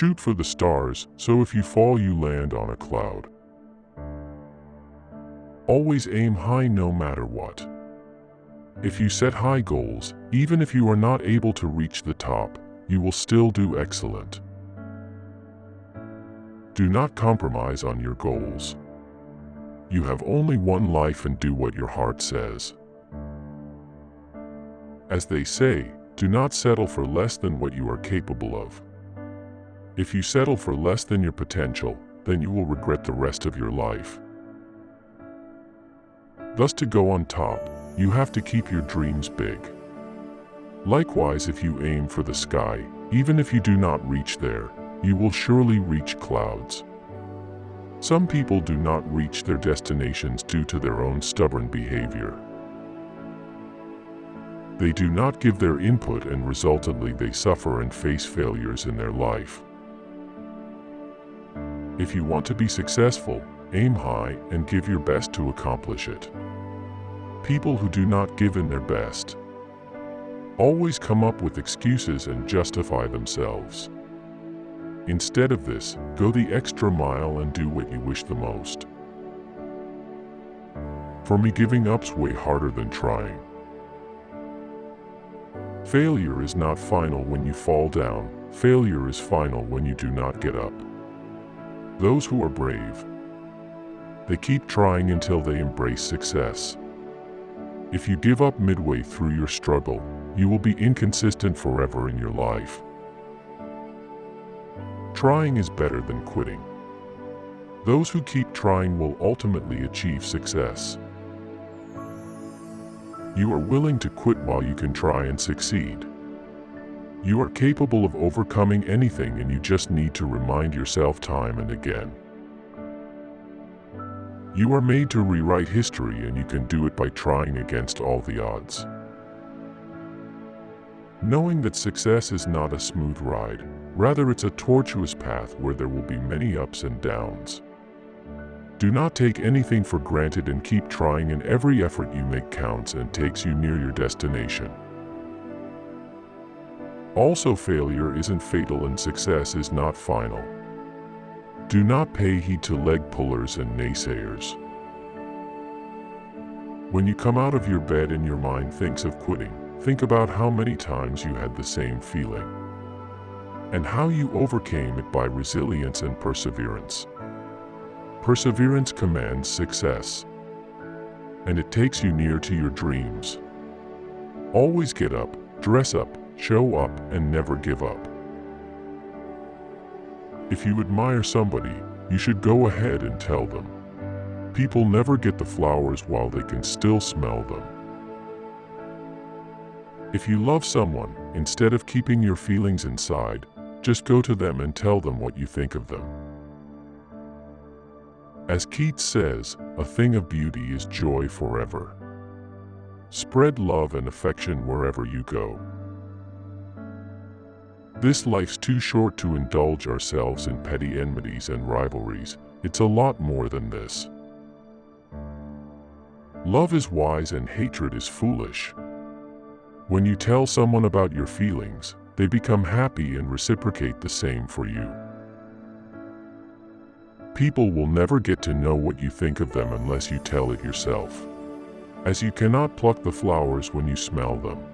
Shoot for the stars, so if you fall you land on a cloud. Always aim high no matter what. If you set high goals, even if you are not able to reach the top, you will still do excellent. Do not compromise on your goals. You have only one life and do what your heart says. As they say, do not settle for less than what you are capable of. If you settle for less than your potential, then you will regret the rest of your life. Thus, to go on top, you have to keep your dreams big. Likewise, if you aim for the sky, even if you do not reach there, you will surely reach clouds. Some people do not reach their destinations due to their own stubborn behavior. They do not give their input and resultantly they suffer and face failures in their life. If you want to be successful, aim high and give your best to accomplish it. People who do not give in their best always come up with excuses and justify themselves. Instead of this, go the extra mile and do what you wish the most. For me, giving up's way harder than trying. Failure is not final when you fall down. Failure is final when you do not get up. Those who are brave, they keep trying until they embrace success. If you give up midway through your struggle, you will be inconsistent forever in your life. Trying is better than quitting. Those who keep trying will ultimately achieve success. You are willing to quit while you can try and succeed. You are capable of overcoming anything and you just need to remind yourself time and again. You are made to rewrite history and you can do it by trying against all the odds. Knowing that success is not a smooth ride, rather it's a tortuous path where there will be many ups and downs. Do not take anything for granted and keep trying, and every effort you make counts and takes you near your destination. Also, failure isn't fatal and success is not final. Do not pay heed to leg pullers and naysayers. When you come out of your bed and your mind thinks of quitting, think about how many times you had the same feeling and how you overcame it by resilience and perseverance. Perseverance commands success, and it takes you near to your dreams. Always get up, dress up, show up, and never give up. If you admire somebody, you should go ahead and tell them. People never get the flowers while they can still smell them. If you love someone, instead of keeping your feelings inside, just go to them and tell them what you think of them. As Keats says, a thing of beauty is joy forever. Spread love and affection wherever you go. This life's too short to indulge ourselves in petty enmities and rivalries. It's a lot more than this. Love is wise and hatred is foolish. When you tell someone about your feelings, they become happy and reciprocate the same for you. People will never get to know what you think of them unless you tell it yourself, as you cannot pluck the flowers when you smell them.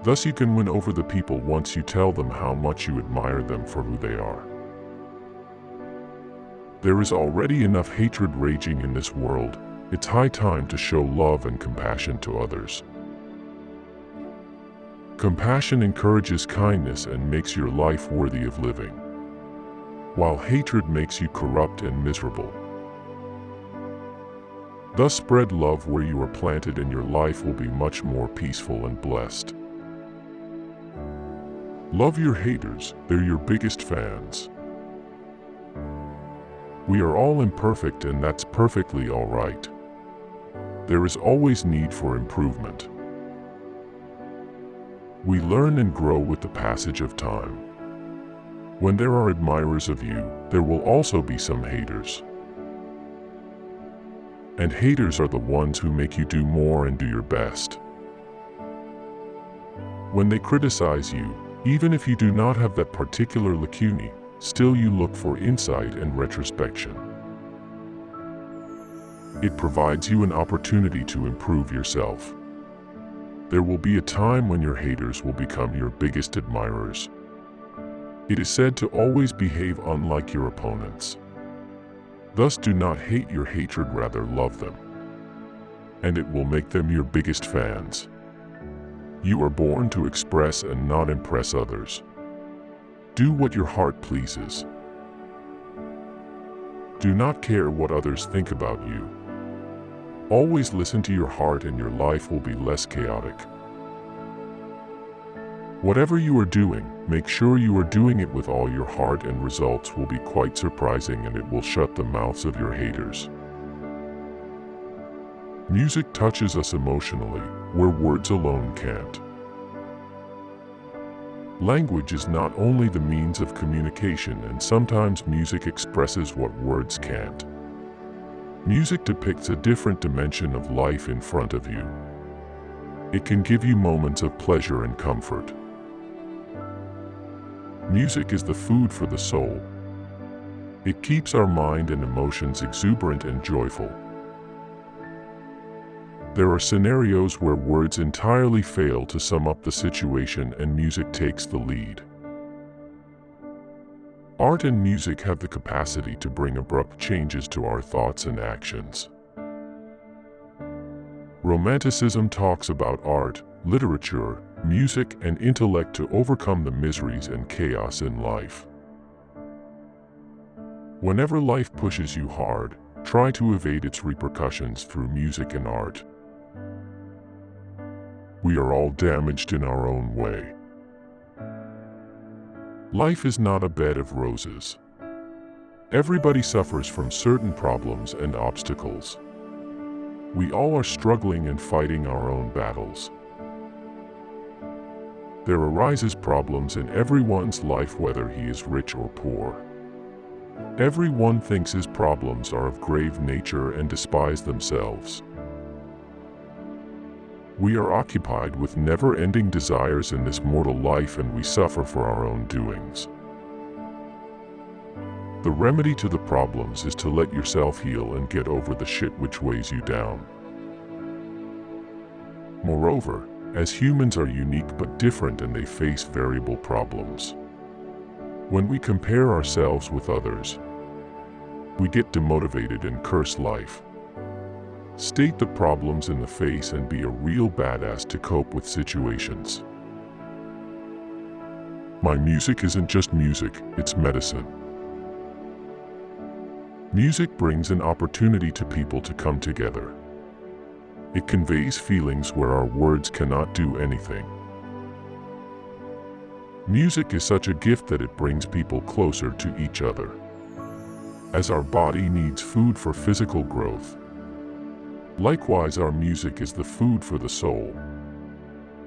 Thus you can win over the people once you tell them how much you admire them for who they are. There is already enough hatred raging in this world. It's high time to show love and compassion to others. Compassion encourages kindness and makes your life worthy of living, while hatred makes you corrupt and miserable. Thus spread love where you are planted and your life will be much more peaceful and blessed. Love your haters, they're your biggest fans. We are all imperfect and that's perfectly all right. There is always need for improvement. We learn and grow with the passage of time. When there are admirers of you, there will also be some haters. And haters are the ones who make you do more and do your best. When they criticize you, Even if you do not have that particular lacune, still you look for insight and retrospection. It provides you an opportunity to improve yourself. There will be a time when your haters will become your biggest admirers. It is said to always behave unlike your opponents. Thus do not hate your hatred, rather love them. And it will make them your biggest fans. You are born to express and not impress others. Do what your heart pleases. Do not care what others think about you. Always listen to your heart and your life will be less chaotic. Whatever you are doing, make sure you are doing it with all your heart, and results will be quite surprising, and it will shut the mouths of your haters. Music touches us emotionally, where words alone can't. Language is not only the means of communication, and sometimes music expresses what words can't. Music depicts a different dimension of life in front of you. It can give you moments of pleasure and comfort. Music is the food for the soul. It keeps our mind and emotions exuberant and joyful. There are scenarios where words entirely fail to sum up the situation, and music takes the lead. Art and music have the capacity to bring abrupt changes to our thoughts and actions. Romanticism talks about art, literature, music, and intellect to overcome the miseries and chaos in life. Whenever life pushes you hard, try to evade its repercussions through music and art. We are all damaged in our own way. Life is not a bed of roses. Everybody suffers from certain problems and obstacles. We all are struggling and fighting our own battles. There arises problems in everyone's life, whether he is rich or poor. Everyone thinks his problems are of grave nature and despise themselves. We are occupied with never-ending desires in this mortal life, and we suffer for our own doings. The remedy to the problems is to let yourself heal and get over the shit which weighs you down. Moreover, as humans are unique but different, and they face variable problems. When we compare ourselves with others, we get demotivated and curse life. State the problems in the face and be a real badass to cope with situations. My music isn't just music, it's medicine. Music brings an opportunity to people to come together. It conveys feelings where our words cannot do anything. Music is such a gift that it brings people closer to each other. As our body needs food for physical growth, likewise our music is the food for the soul.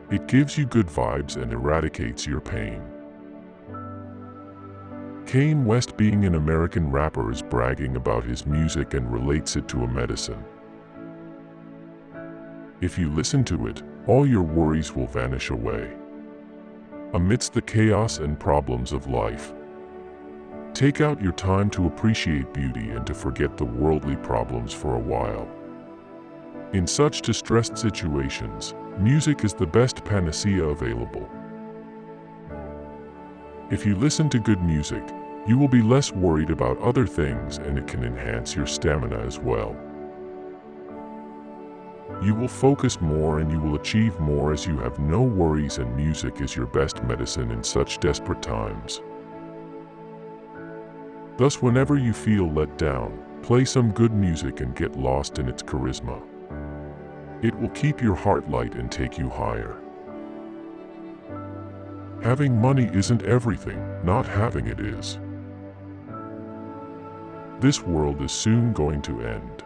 It gives you good vibes and eradicates your pain. Kanye West, being an American rapper, is bragging about his music and relates it to a medicine. If you listen to it, all your worries will vanish away. Amidst the chaos and problems of life, take out your time to appreciate beauty and to forget the worldly problems for a while. In such distressed situations, music is the best panacea available. If you listen to good music, you will be less worried about other things, and it can enhance your stamina as well. You will focus more and you will achieve more as you have no worries, and music is your best medicine in such desperate times. Thus, whenever you feel let down, play some good music and get lost in its charisma. It will keep your heart light and take you higher. Having money isn't everything, not having it is. This world is soon going to end.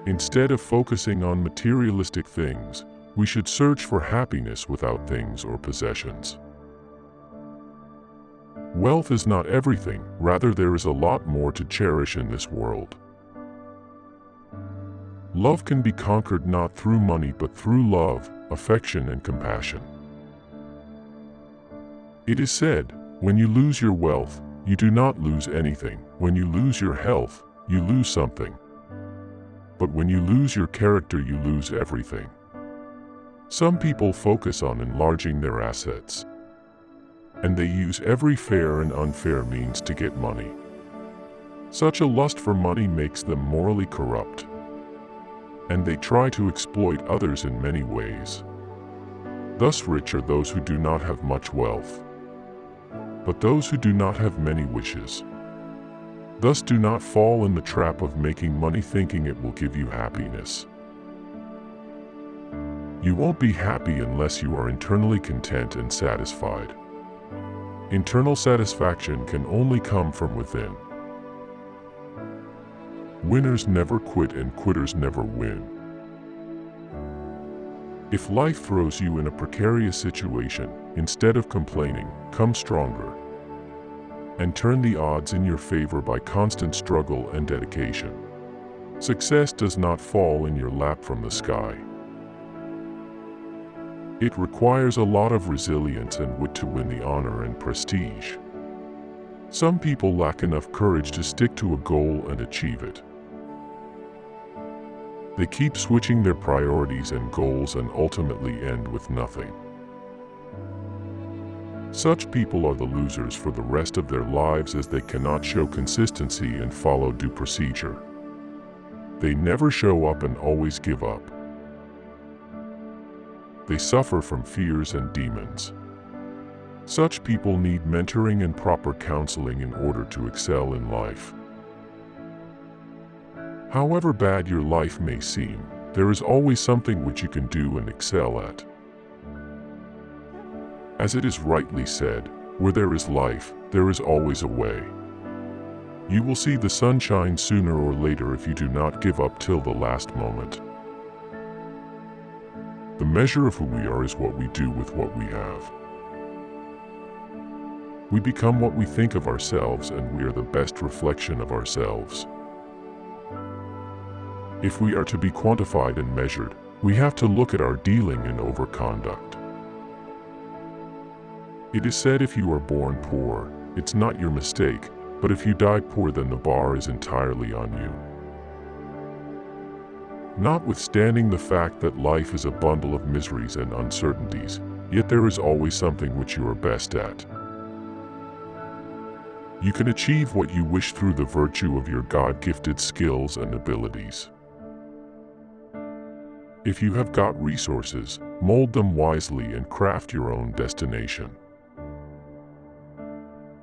Instead of focusing on materialistic things, we should search for happiness without things or possessions. Wealth is not everything, rather there is a lot more to cherish in this world. Love can be conquered not through money but through love, affection, and compassion. It is said, when you lose your wealth, you do not lose anything. When you lose your health, you lose something. But when you lose your character, you lose everything. Some people focus on enlarging their assets, and they use every fair and unfair means to get money. Such a lust for money makes them morally corrupt, and they try to exploit others in many ways. Thus rich are those who do not have much wealth, but those who do not have many wishes. Thus do not fall in the trap of making money thinking it will give you happiness. You won't be happy unless you are internally content and satisfied. Internal satisfaction can only come from within. Winners never quit and quitters never win. If life throws you in a precarious situation, instead of complaining, come stronger and turn the odds in your favor by constant struggle and dedication. Success does not fall in your lap from the sky. It requires a lot of resilience and wit to win the honor and prestige. Some people lack enough courage to stick to a goal and achieve it. They keep switching their priorities and goals and ultimately end with nothing. Such people are the losers for the rest of their lives, as they cannot show consistency and follow due procedure. They never show up and always give up. They suffer from fears and demons. Such people need mentoring and proper counseling in order to excel in life. However bad your life may seem, there is always something which you can do and excel at. As it is rightly said, where there is life, there is always a way. You will see the sunshine sooner or later if you do not give up till the last moment. The measure of who we are is what we do with what we have. We become what we think of ourselves, and we are the best reflection of ourselves. If we are to be quantified and measured, we have to look at our dealing and overconduct. It is said, if you are born poor, it's not your mistake, but if you die poor, then the bar is entirely on you. Notwithstanding the fact that life is a bundle of miseries and uncertainties, yet there is always something which you are best at. You can achieve what you wish through the virtue of your God-gifted skills and abilities. If you have got resources, mold them wisely and craft your own destination.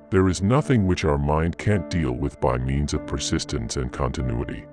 There is nothing which our mind can't deal with by means of persistence and continuity.